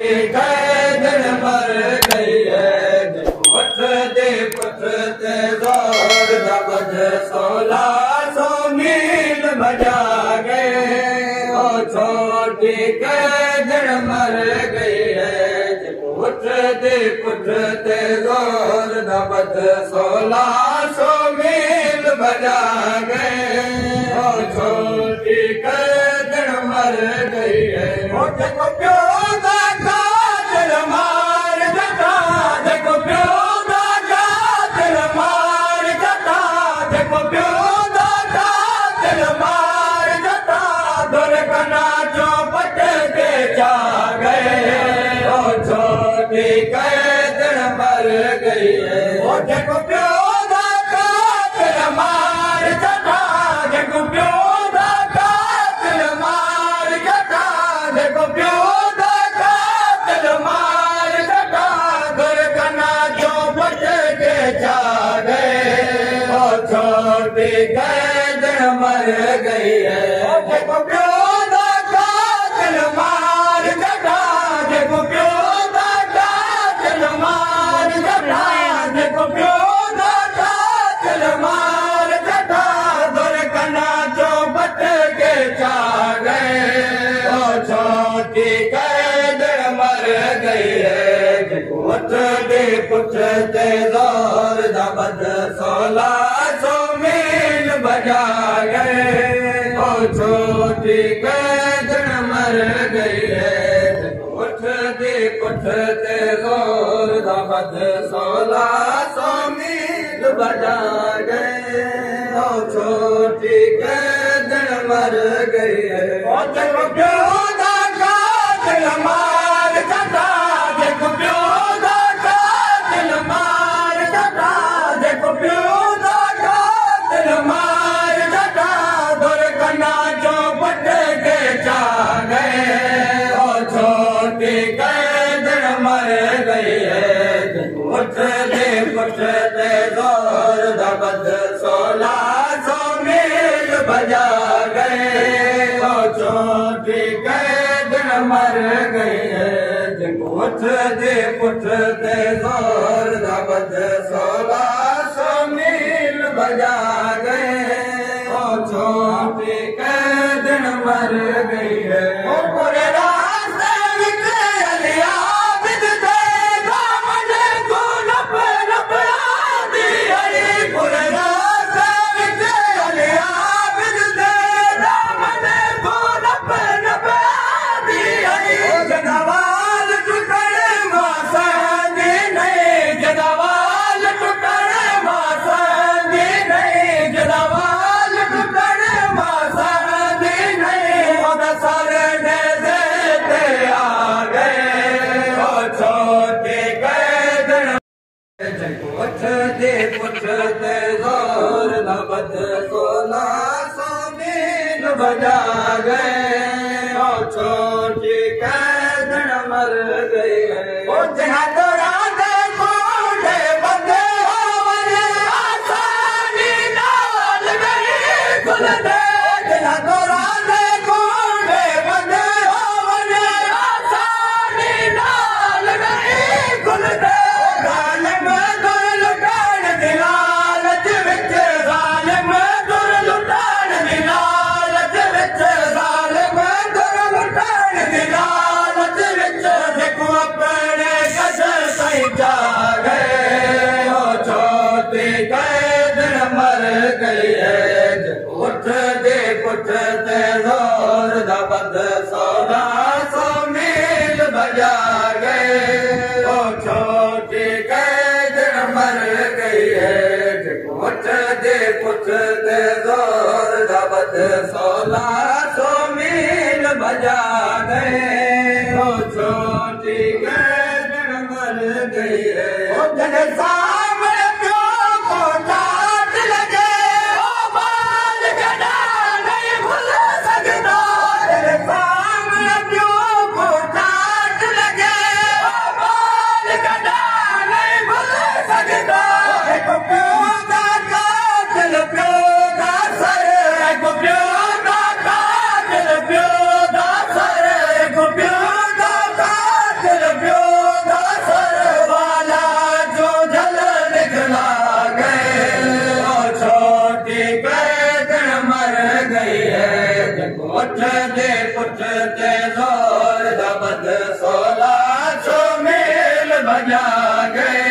कैदन मर गई है वठ दे पुठ ते ज़ोर दबद 1600 मील भजा गए ओ छोटी कैदन मर गई है वठ दे पुठ ते ज़ोर दबद 1600 मील भजा गए ओ छोटी कैदन मर गई है को प्यो कैदन मर गई है ओ जेको पियो दा कातिल मार जटा जेको पियो दा कातिल मार जटा जेको पियो दा कातिल मार जटा घर कना जो बच के जा गए ओ छोटी कैदन मर गई है ओ जेको पियो दा कातिल मार जटा जेको पियो वठ दे पुठ ते ज़ोर दबद 1600 मील भजा गए ओ छोटी कैदन मर गई है वठ दे पुठ ते ज़ोर दबद 1600 मील भजा गए ओ छोटी कैदन मर गई है ओ जेको पियो दा कातिल मार जटा जेको पियो वठ दे पुठ ते ज़ोर दबद 1600 मील भजा गए ओ छोटी कैदन मर गई है वठ दे पुठ ते ज़ोर दबद 1600 मील भजा गए ओ छोटी कैदन मर गई है ओ पूरे रास्ते विच अलिया वठ दे पुठ ते ज़ोर दबद 1600 मील भजा गए ओ छोटी कैदन मर गई है ओ जहां दे कोठे बंदे होवने आसानी नाल नहीं खुल दे जहां दे कोठे बंदे होवने आसानी नाल नहीं खुल दे वठ दे पुठ ते ज़ोर दबद 1600 मील भजा गए ओ छोटी कैदन मर गई है वठ दे पुठ ते ज़ोर दबद 1600 मील भजा गए ओ छोटी कैदन मर गई है ओ जने दबद 1600 मील भजा गए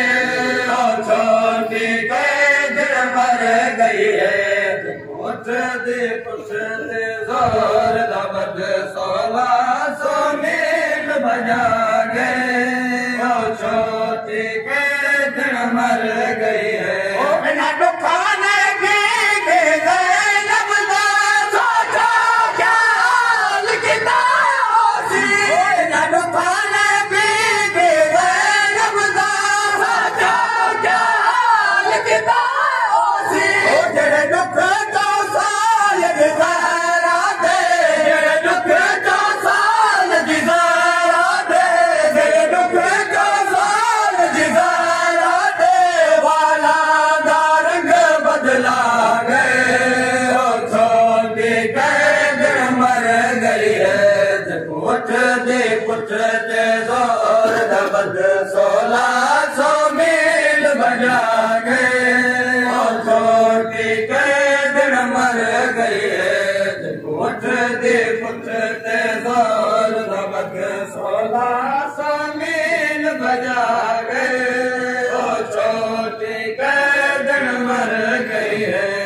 और छोटी कैदर मर गई है उठ दे पुछते जोर दबद 1600 मील भजा गए और छोटी कैदर मर गई है बिना दुखाने की पुछते जोर दबद 1600 मील भजा गए और छोटी कैदर मर गई है पुछते जोर दबद 1600 मील भजा गए और छोटी कैदर मर गई है